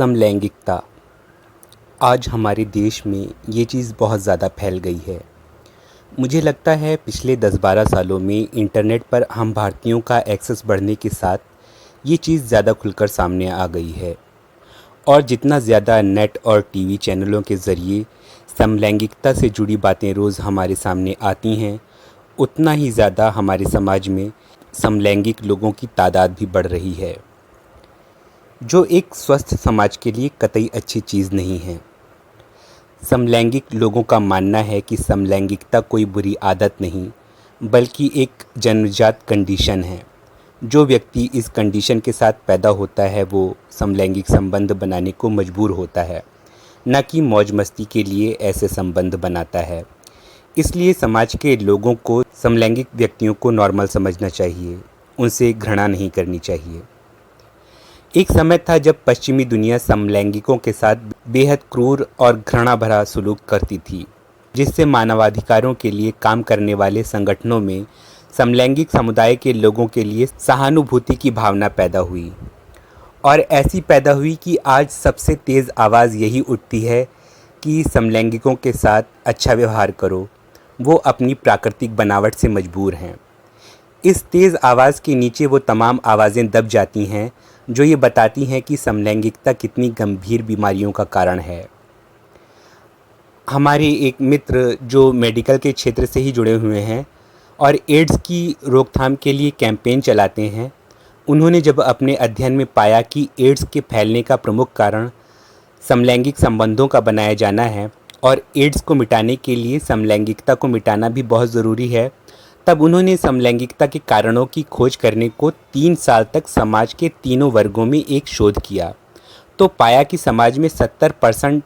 समलैंगिकता आज हमारे देश में ये चीज़ बहुत ज़्यादा फैल गई है। मुझे लगता है पिछले 10-12 सालों में इंटरनेट पर हम भारतीयों का एक्सेस बढ़ने के साथ ये चीज़ ज़्यादा खुलकर सामने आ गई है। और जितना ज़्यादा नेट और टीवी चैनलों के ज़रिए समलैंगिकता से जुड़ी बातें रोज़ हमारे सामने आती हैं, उतना ही ज़्यादा हमारे समाज में समलैंगिक लोगों की तादाद भी बढ़ रही है, जो एक स्वस्थ समाज के लिए कतई अच्छी चीज़ नहीं है। समलैंगिक लोगों का मानना है कि समलैंगिकता कोई बुरी आदत नहीं, बल्कि एक जन्मजात कंडीशन है। जो व्यक्ति इस कंडीशन के साथ पैदा होता है वो समलैंगिक संबंध बनाने को मजबूर होता है, न कि मौज मस्ती के लिए ऐसे संबंध बनाता है। इसलिए समाज के लोगों को समलैंगिक व्यक्तियों को नॉर्मल समझना चाहिए, उनसे घृणा नहीं करनी चाहिए। एक समय था जब पश्चिमी दुनिया समलैंगिकों के साथ बेहद क्रूर और घृणा भरा सलूक करती थी, जिससे मानवाधिकारों के लिए काम करने वाले संगठनों में समलैंगिक समुदाय के लोगों के लिए सहानुभूति की भावना पैदा हुई। और ऐसी पैदा हुई कि आज सबसे तेज़ आवाज़ यही उठती है कि समलैंगिकों के साथ अच्छा व्यवहार करो, वो अपनी प्राकृतिक बनावट से मजबूर हैं। इस तेज़ आवाज़ के नीचे वो तमाम आवाज़ें दब जाती हैं जो ये बताती हैं कि समलैंगिकता कितनी गंभीर बीमारियों का कारण है। हमारे एक मित्र जो मेडिकल के क्षेत्र से ही जुड़े हुए हैं और एड्स की रोकथाम के लिए कैंपेन चलाते हैं, उन्होंने जब अपने अध्ययन में पाया कि एड्स के फैलने का प्रमुख कारण समलैंगिक संबंधों का बनाया जाना है और एड्स को मिटाने के लिए समलैंगिकता को मिटाना भी बहुत ज़रूरी है, तब उन्होंने समलैंगिकता के कारणों की खोज करने को 3 साल तक समाज के तीनों वर्गों में एक शोध किया। तो पाया कि समाज में 70%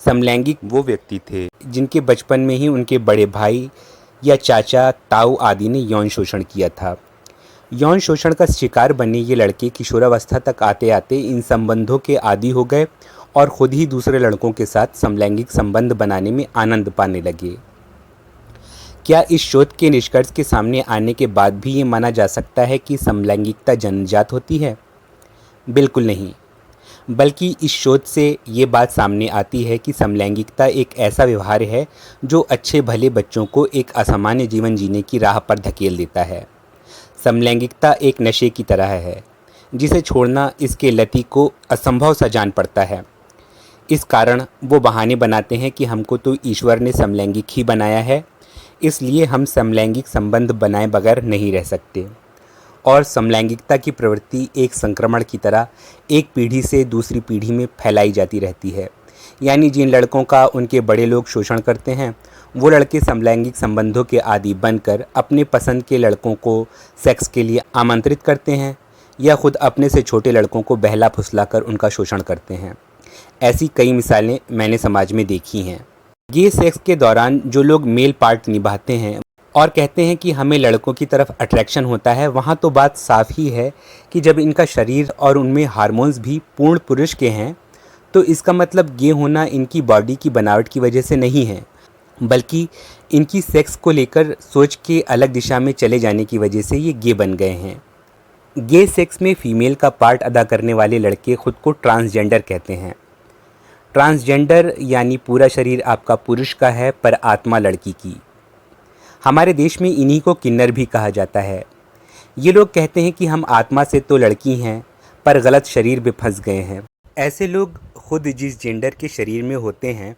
समलैंगिक वो व्यक्ति थे जिनके बचपन में ही उनके बड़े भाई या चाचा, ताऊ आदि ने यौन शोषण किया था। यौन शोषण का शिकार बने ये लड़के किशोरावस्था तक आते आते इन संबंधों के आदी हो गए और ख़ुद ही दूसरे लड़कों के साथ समलैंगिक संबंध बनाने में आनंद पाने लगे। क्या इस शोध के निष्कर्ष के सामने आने के बाद भी ये माना जा सकता है कि समलैंगिकता जन्मजात होती है? बिल्कुल नहीं, बल्कि इस शोध से ये बात सामने आती है कि समलैंगिकता एक ऐसा व्यवहार है जो अच्छे भले बच्चों को एक असामान्य जीवन जीने की राह पर धकेल देता है। समलैंगिकता एक नशे की तरह है, जिसे छोड़ना इसके लती को असंभव सा जान पड़ता है। इस कारण वो बहाने बनाते हैं कि हमको तो ईश्वर ने समलैंगिक ही बनाया है, इसलिए हम समलैंगिक संबंध बनाए बगैर नहीं रह सकते। और समलैंगिकता की प्रवृत्ति एक संक्रमण की तरह एक पीढ़ी से दूसरी पीढ़ी में फैलाई जाती रहती है। यानी जिन लड़कों का उनके बड़े लोग शोषण करते हैं, वो लड़के समलैंगिक संबंधों के आदी बनकर अपने पसंद के लड़कों को सेक्स के लिए आमंत्रित करते हैं या खुद अपने से छोटे लड़कों को बहला फुसलाकर उनका शोषण करते हैं। ऐसी कई मिसालें मैंने समाज में देखी हैं। गे सेक्स के दौरान जो लोग मेल पार्ट निभाते हैं और कहते हैं कि हमें लड़कों की तरफ अट्रैक्शन होता है, वहाँ तो बात साफ ही है कि जब इनका शरीर और उनमें हार्मोन्स भी पूर्ण पुरुष के हैं, तो इसका मतलब गे होना इनकी बॉडी की बनावट की वजह से नहीं है, बल्कि इनकी सेक्स को लेकर सोच के अलग दिशा में चले जाने की वजह से ये गे बन गए हैं। गे सेक्स में फीमेल का पार्ट अदा करने वाले लड़के खुद को ट्रांसजेंडर कहते हैं। ट्रांसजेंडर यानी पूरा शरीर आपका पुरुष का है पर आत्मा लड़की की। हमारे देश में इन्हीं को किन्नर भी कहा जाता है। ये लोग कहते हैं कि हम आत्मा से तो लड़की हैं पर गलत शरीर में फंस गए हैं। ऐसे लोग खुद जिस जेंडर के शरीर में होते हैं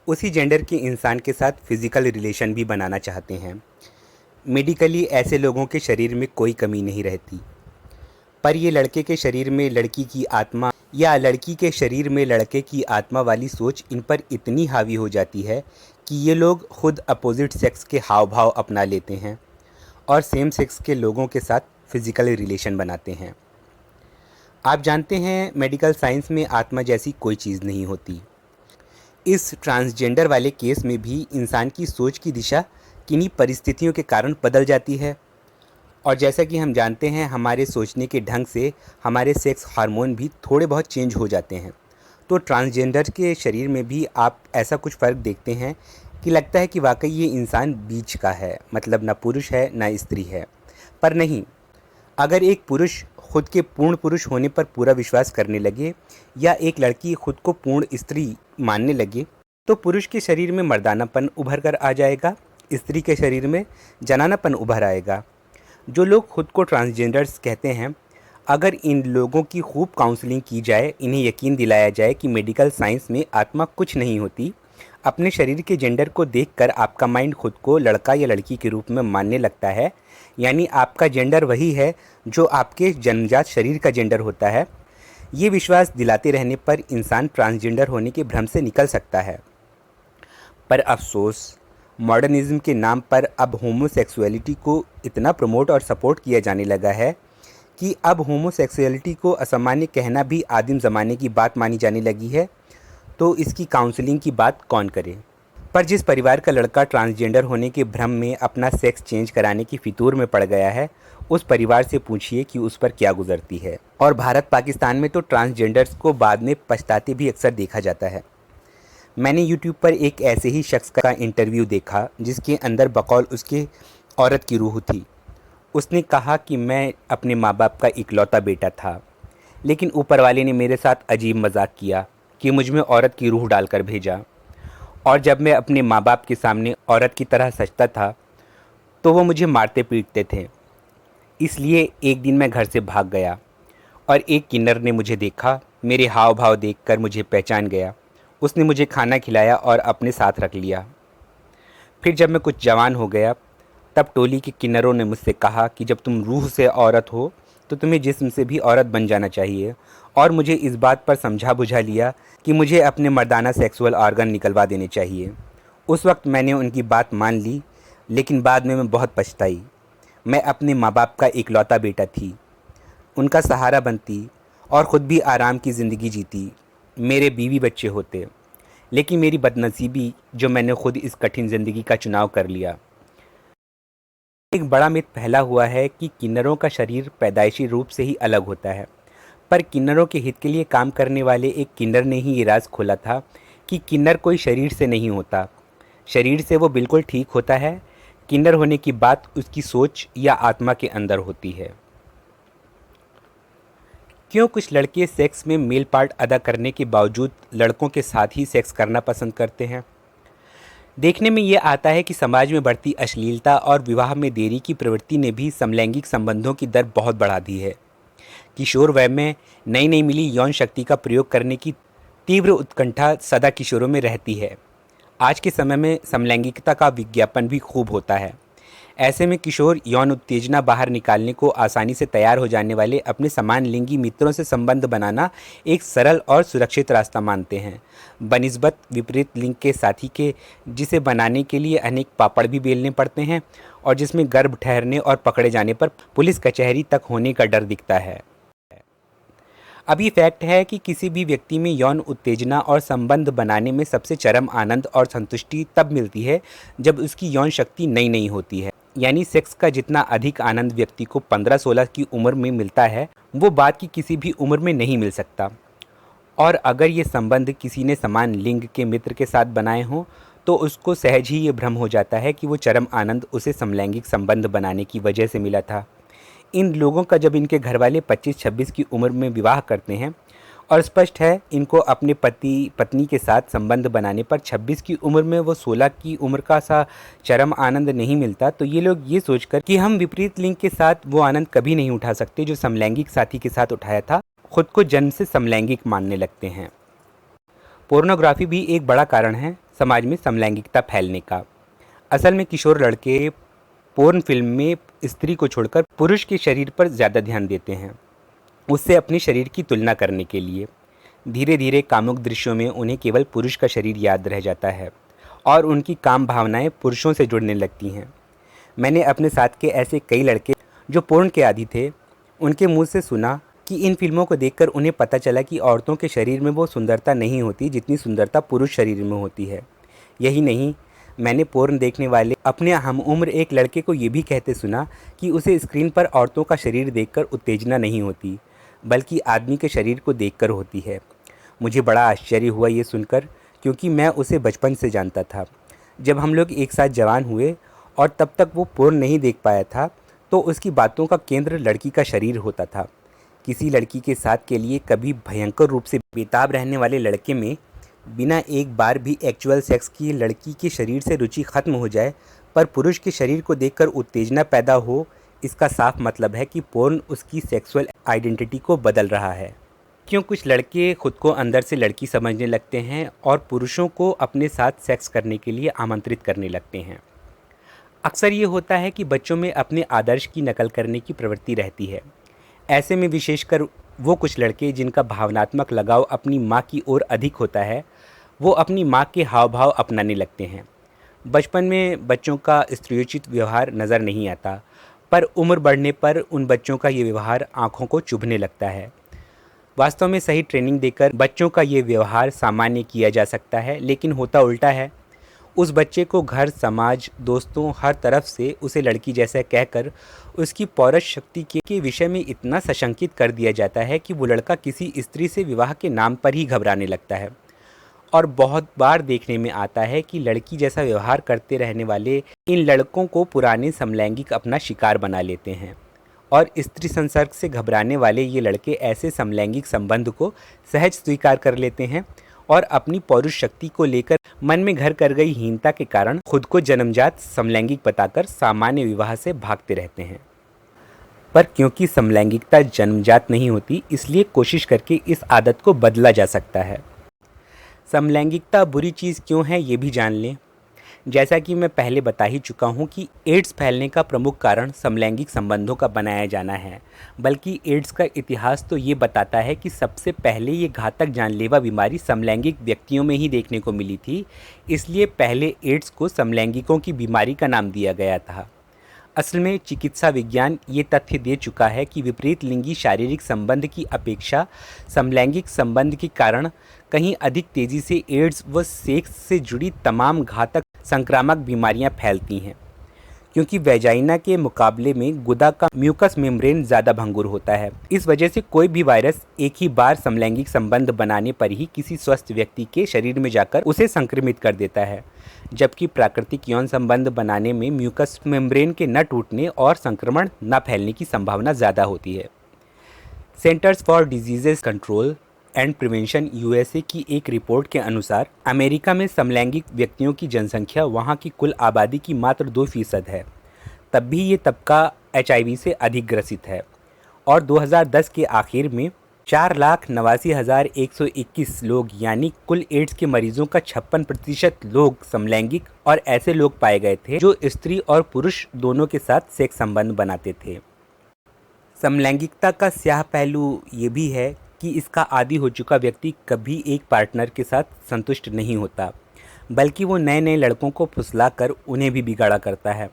उसी जेंडर के इंसान के साथ फिज़िकल रिलेशन भी बनाना चाहते हैं। मेडिकली ऐसे लोगों के शरीर में कोई कमी नहीं रहती, पर ये लड़के के शरीर में लड़की की आत्मा या लड़की के शरीर में लड़के की आत्मा वाली सोच इन पर इतनी हावी हो जाती है कि ये लोग खुद अपोजिट सेक्स के हाव भाव अपना लेते हैं और सेम सेक्स के लोगों के साथ फिज़िकल रिलेशन बनाते हैं। आप जानते हैं मेडिकल साइंस में आत्मा जैसी कोई चीज़ नहीं होती। इस ट्रांसजेंडर वाले केस में भी इंसान की सोच की दिशा किन्हीं परिस्थितियों के कारण बदल जाती है। और जैसा कि हम जानते हैं, हमारे सोचने के ढंग से हमारे सेक्स हार्मोन भी थोड़े बहुत चेंज हो जाते हैं। तो ट्रांसजेंडर के शरीर में भी आप ऐसा कुछ फ़र्क देखते हैं कि लगता है कि वाकई ये इंसान बीच का है, मतलब ना पुरुष है ना स्त्री है। पर नहीं, अगर एक पुरुष खुद के पूर्ण पुरुष होने पर पूरा विश्वास करने लगे या एक लड़की खुद को पूर्ण स्त्री मानने लगे तो पुरुष के शरीर में मर्दानापन उभर कर आ जाएगा, स्त्री के शरीर में जनानापन उभर आएगा। जो लोग खुद को ट्रांसजेंडर्स कहते हैं, अगर इन लोगों की खूब काउंसलिंग की जाए, इन्हें यकीन दिलाया जाए कि मेडिकल साइंस में आत्मा कुछ नहीं होती, अपने शरीर के जेंडर को देखकर आपका माइंड खुद को लड़का या लड़की के रूप में मानने लगता है, यानी आपका जेंडर वही है जो आपके जन्मजात शरीर का जेंडर होता है। ये विश्वास दिलाते रहने पर इंसान ट्रांसजेंडर होने के भ्रम से निकल सकता है। पर अफसोस, मॉडर्निज्म के नाम पर अब होमोसेक्सुअलिटी को इतना प्रमोट और सपोर्ट किया जाने लगा है कि अब होमोसेक्सुअलिटी को असामान्य कहना भी आदिम ज़माने की बात मानी जाने लगी है। तो इसकी काउंसलिंग की बात कौन करे। पर जिस परिवार का लड़का ट्रांसजेंडर होने के भ्रम में अपना सेक्स चेंज कराने की फितूर में पड़ गया है, उस परिवार से पूछिए कि उस पर क्या गुजरती है। और भारत पाकिस्तान में तो ट्रांसजेंडर्स को बाद में पछताते भी अक्सर देखा जाता है। मैंने यूट्यूब पर एक ऐसे ही शख्स का इंटरव्यू देखा जिसके अंदर बकौल उसके औरत की रूह थी। उसने कहा कि मैं अपने माँ बाप का इकलौता बेटा था, लेकिन ऊपर वाले ने मेरे साथ अजीब मजाक किया कि मुझ में औरत की रूह डालकर भेजा, और जब मैं अपने माँ बाप के सामने औरत की तरह सजता था तो वो मुझे मारते पीटते थे। इसलिए एक दिन मैं घर से भाग गया और एक किन्नर ने मुझे देखा, मेरे हाव भाव देखकर मुझे पहचान गया। उसने मुझे खाना खिलाया और अपने साथ रख लिया। फिर जब मैं कुछ जवान हो गया तब टोली के किन्नरों ने मुझसे कहा कि जब तुम रूह से औरत हो तो तुम्हें जिस्म से भी औरत बन जाना चाहिए, और मुझे इस बात पर समझा बुझा लिया कि मुझे अपने मर्दाना सेक्सुअल ऑर्गन निकलवा देने चाहिए। उस वक्त मैंने उनकी बात मान ली, लेकिन बाद में मैं बहुत पछताई। मैं अपने माँ बाप का इकलौता बेटा थी, उनका सहारा बनती और ख़ुद भी आराम की ज़िंदगी जीती, मेरे बीवी बच्चे होते। लेकिन मेरी बदनसीबी जो मैंने खुद इस कठिन ज़िंदगी का चुनाव कर लिया। एक बड़ा मिथ फैला हुआ है कि किन्नरों का शरीर पैदाइशी रूप से ही अलग होता है, पर किन्नरों के हित के लिए काम करने वाले एक किन्नर ने ही ये राज खोला था कि किन्नर कोई शरीर से नहीं होता, शरीर से वो बिल्कुल ठीक होता है। किन्नर होने की बात उसकी सोच या आत्मा के अंदर होती है। क्यों कुछ लड़के सेक्स में मेल पार्ट अदा करने के बावजूद लड़कों के साथ ही सेक्स करना पसंद करते हैं? देखने में ये आता है कि समाज में बढ़ती अश्लीलता और विवाह में देरी की प्रवृत्ति ने भी समलैंगिक संबंधों की दर बहुत बढ़ा दी है। किशोर वय में नई नई मिली यौन शक्ति का प्रयोग करने की तीव्र उत्कंठा सदा किशोरों में रहती है। आज के समय में समलैंगिकता का विज्ञापन भी खूब होता है। ऐसे में किशोर यौन उत्तेजना बाहर निकालने को आसानी से तैयार हो जाने वाले अपने समान लिंगी मित्रों से संबंध बनाना एक सरल और सुरक्षित रास्ता मानते हैं, बनिस्बत विपरीत लिंग के साथी के, जिसे बनाने के लिए अनेक पापड़ भी बेलने पड़ते हैं और जिसमें गर्भ ठहरने और पकड़े जाने पर पुलिस कचहरी तक होने का डर दिखता है। अब ये फैक्ट है कि किसी भी व्यक्ति में यौन उत्तेजना और संबंध बनाने में सबसे चरम आनंद और संतुष्टि तब मिलती है जब उसकी यौन शक्ति नई नई होती है। यानी सेक्स का जितना अधिक आनंद व्यक्ति को 15-16 की उम्र में मिलता है, वो बाद की किसी भी उम्र में नहीं मिल सकता। और अगर ये संबंध किसी ने समान लिंग के मित्र के साथ बनाए हों तो उसको सहज ही ये भ्रम हो जाता है कि वो चरम आनंद उसे समलैंगिक संबंध बनाने की वजह से मिला था। इन लोगों का जब इनके घरवाले 25-26 की उम्र में विवाह करते हैं और स्पष्ट है इनको अपने पति पत्नी के साथ संबंध बनाने पर 26 की उम्र में वो 16 की उम्र का सा चरम आनंद नहीं मिलता, तो ये लोग ये सोचकर कि हम विपरीत लिंग के साथ वो आनंद कभी नहीं उठा सकते जो समलैंगिक साथी के साथ उठाया था, खुद को जन्म से समलैंगिक मानने लगते हैं। पोर्नोग्राफी भी एक बड़ा कारण है समाज में समलैंगिकता फैलने का। असल में किशोर लड़के पोर्न फिल्म में स्त्री को छोड़कर पुरुष के शरीर पर ज़्यादा ध्यान देते हैं, उससे अपने शरीर की तुलना करने के लिए। धीरे धीरे कामुक दृश्यों में उन्हें केवल पुरुष का शरीर याद रह जाता है और उनकी काम भावनाएं पुरुषों से जुड़ने लगती हैं। मैंने अपने साथ के ऐसे कई लड़के जो पोर्न के आदी थे, उनके मुंह से सुना कि इन फिल्मों को देखकर उन्हें पता चला कि औरतों के शरीर में वो सुंदरता नहीं होती जितनी सुंदरता पुरुष शरीर में होती है। यही नहीं, मैंने पोर्न देखने वाले अपने हम उम्र एक लड़के को ये भी कहते सुना कि उसे स्क्रीन पर औरतों का शरीर देखकर उत्तेजना नहीं होती, बल्कि आदमी के शरीर को देखकर होती है। मुझे बड़ा आश्चर्य हुआ ये सुनकर, क्योंकि मैं उसे बचपन से जानता था। जब हम लोग एक साथ जवान हुए और तब तक वो पोर्न नहीं देख पाया था, तो उसकी बातों का केंद्र लड़की का शरीर होता था। किसी लड़की के साथ के लिए कभी भयंकर रूप से बेताब रहने वाले लड़के में बिना एक बार भी एक्चुअल सेक्स की लड़की के शरीर से रुचि खत्म हो जाए पर पुरुष के शरीर को देखकर उत्तेजना पैदा हो, इसका साफ मतलब है कि पोर्न उसकी सेक्सुअल आइडेंटिटी को बदल रहा है। क्यों कुछ लड़के खुद को अंदर से लड़की समझने लगते हैं और पुरुषों को अपने साथ सेक्स करने के लिए आमंत्रित करने लगते हैं। अक्सर ये होता है कि बच्चों में अपने आदर्श की नकल करने की प्रवृत्ति रहती है। ऐसे में विशेषकर वो कुछ लड़के जिनका भावनात्मक लगाव अपनी माँ की ओर अधिक होता है, वो अपनी माँ के हाव भाव अपनाने लगते हैं। बचपन में बच्चों का स्त्रीयोचित व्यवहार नज़र नहीं आता, पर उम्र बढ़ने पर उन बच्चों का ये व्यवहार आँखों को चुभने लगता है। वास्तव में सही ट्रेनिंग देकर बच्चों का ये व्यवहार सामान्य किया जा सकता है, लेकिन होता उल्टा है। उस बच्चे को घर, समाज, दोस्तों हर तरफ से उसे लड़की जैसा कहकर उसकी पौरुष शक्ति के विषय में इतना सशंकित कर दिया जाता है कि वो लड़का किसी स्त्री से विवाह के नाम पर ही घबराने लगता है। और बहुत बार देखने में आता है कि लड़की जैसा व्यवहार करते रहने वाले इन लड़कों को पुराने समलैंगिक अपना शिकार बना लेते हैं और स्त्री संसर्ग से घबराने वाले ये लड़के ऐसे समलैंगिक संबंध को सहज स्वीकार कर लेते हैं और अपनी पौरुष शक्ति को लेकर मन में घर कर गई हीनता के कारण खुद को जन्मजात समलैंगिक बताकर सामान्य विवाह से भागते रहते हैं। पर क्योंकि समलैंगिकता जन्मजात नहीं होती, इसलिए कोशिश करके इस आदत को बदला जा सकता है। समलैंगिकता बुरी चीज़ क्यों है ये भी जान लें। जैसा कि मैं पहले बता ही चुका हूँ कि एड्स फैलने का प्रमुख कारण समलैंगिक संबंधों का बनाया जाना है, बल्कि एड्स का इतिहास तो ये बताता है कि सबसे पहले ये घातक जानलेवा बीमारी समलैंगिक व्यक्तियों में ही देखने को मिली थी, इसलिए पहले एड्स को समलैंगिकों की बीमारी का नाम दिया गया था। असल में चिकित्सा विज्ञान ये तथ्य दे चुका है कि विपरीत लिंगी शारीरिक संबंध की अपेक्षा समलैंगिक संबंध के कारण कहीं अधिक तेज़ी से एड्स व सेक्स से जुड़ी तमाम घातक संक्रामक बीमारियां फैलती हैं, क्योंकि वेजाइना के मुकाबले में गुदा का म्यूकस मेम्ब्रेन ज़्यादा भंगुर होता है। इस वजह से कोई भी वायरस एक ही बार समलैंगिक संबंध बनाने पर ही किसी स्वस्थ व्यक्ति के शरीर में जाकर उसे संक्रमित कर देता है, जबकि प्राकृतिक यौन संबंध बनाने में म्यूकस मेम्ब्रेन के न टूटने और संक्रमण न फैलने की संभावना ज़्यादा होती है। Centres for diseases control and prevention USA की एक रिपोर्ट के अनुसार अमेरिका में समलैंगिक व्यक्तियों की जनसंख्या वहां की कुल आबादी की मात्र 2% है। तब भी ये तबका एचआईवी से अधिक ग्रसित है और 2010 के आखिर में 4,89,121 लोग यानी कुल एड्स के मरीजों का 56% लोग समलैंगिक और ऐसे लोग पाए गए थे जो स्त्री और पुरुष दोनों के साथ सेक्स संबंध बनाते थे। समलैंगिकता का स्याह पहलू ये भी है कि इसका आदी हो चुका व्यक्ति कभी एक पार्टनर के साथ संतुष्ट नहीं होता, बल्कि वो नए नए लड़कों को फुसलाकर उन्हें भी बिगाड़ा करता है,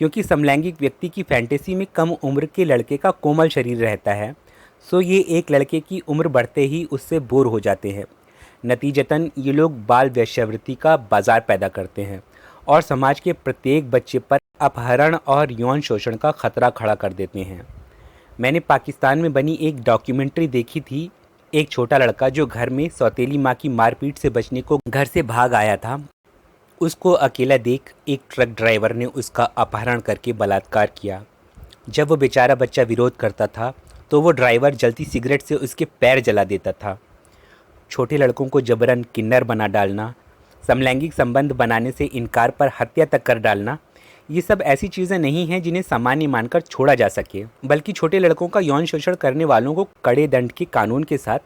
क्योंकि समलैंगिक व्यक्ति की फैंटेसी में कम उम्र के लड़के का कोमल शरीर रहता है, सो ये एक लड़के की उम्र बढ़ते ही उससे बोर हो जाते हैं। नतीजतन ये लोग बाल वेश्यावृत्ति का बाजार पैदा करते हैं और समाज के प्रत्येक बच्चे पर अपहरण और यौन शोषण का खतरा खड़ा कर देते हैं। मैंने पाकिस्तान में बनी एक डॉक्यूमेंट्री देखी थी। एक छोटा लड़का जो घर में सौतेली माँ की मारपीट से बचने को घर से भाग आया था, उसको अकेला देख एक ट्रक ड्राइवर ने उसका अपहरण करके बलात्कार किया। जब वो बेचारा बच्चा विरोध करता था तो वो ड्राइवर जलती सिगरेट से उसके पैर जला देता था। छोटे लड़कों को जबरन किन्नर बना डालना, समलैंगिक संबंध बनाने से इनकार पर हत्या तक कर डालना, ये सब ऐसी चीज़ें नहीं हैं जिन्हें सामान्य मानकर छोड़ा जा सके, बल्कि छोटे लड़कों का यौन शोषण करने वालों को कड़े दंड के कानून के साथ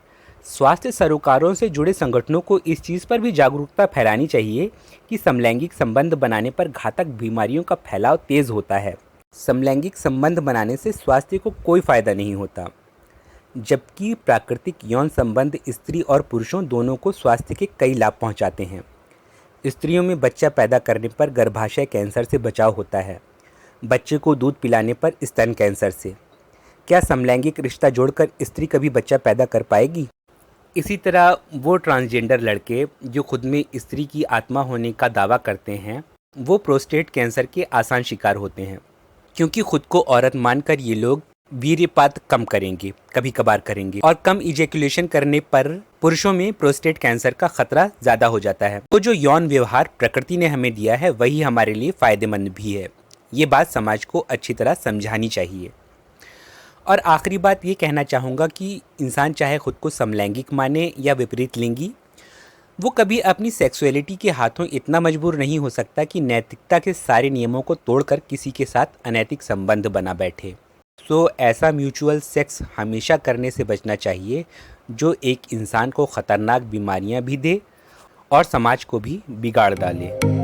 स्वास्थ्य सरोकारों से जुड़े संगठनों को इस चीज़ पर भी जागरूकता फैलानी चाहिए कि समलैंगिक संबंध बनाने पर घातक बीमारियों का फैलाव तेज़ होता है। समलैंगिक संबंध बनाने से स्वास्थ्य को कोई फ़ायदा नहीं होता, जबकि प्राकृतिक यौन संबंध स्त्री और पुरुषों दोनों को स्वास्थ्य के कई लाभ पहुंचाते हैं। स्त्रियों में बच्चा पैदा करने पर गर्भाशय कैंसर से बचाव होता है, बच्चे को दूध पिलाने पर स्तन कैंसर से। क्या समलैंगिक रिश्ता जोड़कर स्त्री कभी बच्चा पैदा कर पाएगी? इसी तरह वो ट्रांसजेंडर लड़के जो खुद में स्त्री की आत्मा होने का दावा करते हैं, वो प्रोस्टेट कैंसर के आसान शिकार होते हैं, क्योंकि खुद को औरत मानकर ये लोग वीर्यपात कम करेंगे, कभी कभार करेंगे, और कम इजैकुलेशन करने पर पुरुषों में प्रोस्टेट कैंसर का खतरा ज़्यादा हो जाता है। तो जो यौन व्यवहार प्रकृति ने हमें दिया है वही हमारे लिए फ़ायदेमंद भी है। ये बात समाज को अच्छी तरह समझानी चाहिए। और आखिरी बात ये कहना चाहूँगा कि इंसान चाहे खुद को समलैंगिक माने या विपरीत लिंगी, वो कभी अपनी सेक्सुअलिटी के हाथों इतना मजबूर नहीं हो सकता कि नैतिकता के सारे नियमों को तोड़कर किसी के साथ अनैतिक संबंध बना बैठे। सो ऐसा म्यूचुअल सेक्स हमेशा करने से बचना चाहिए जो एक इंसान को ख़तरनाक बीमारियां भी दे और समाज को भी बिगाड़ डाले।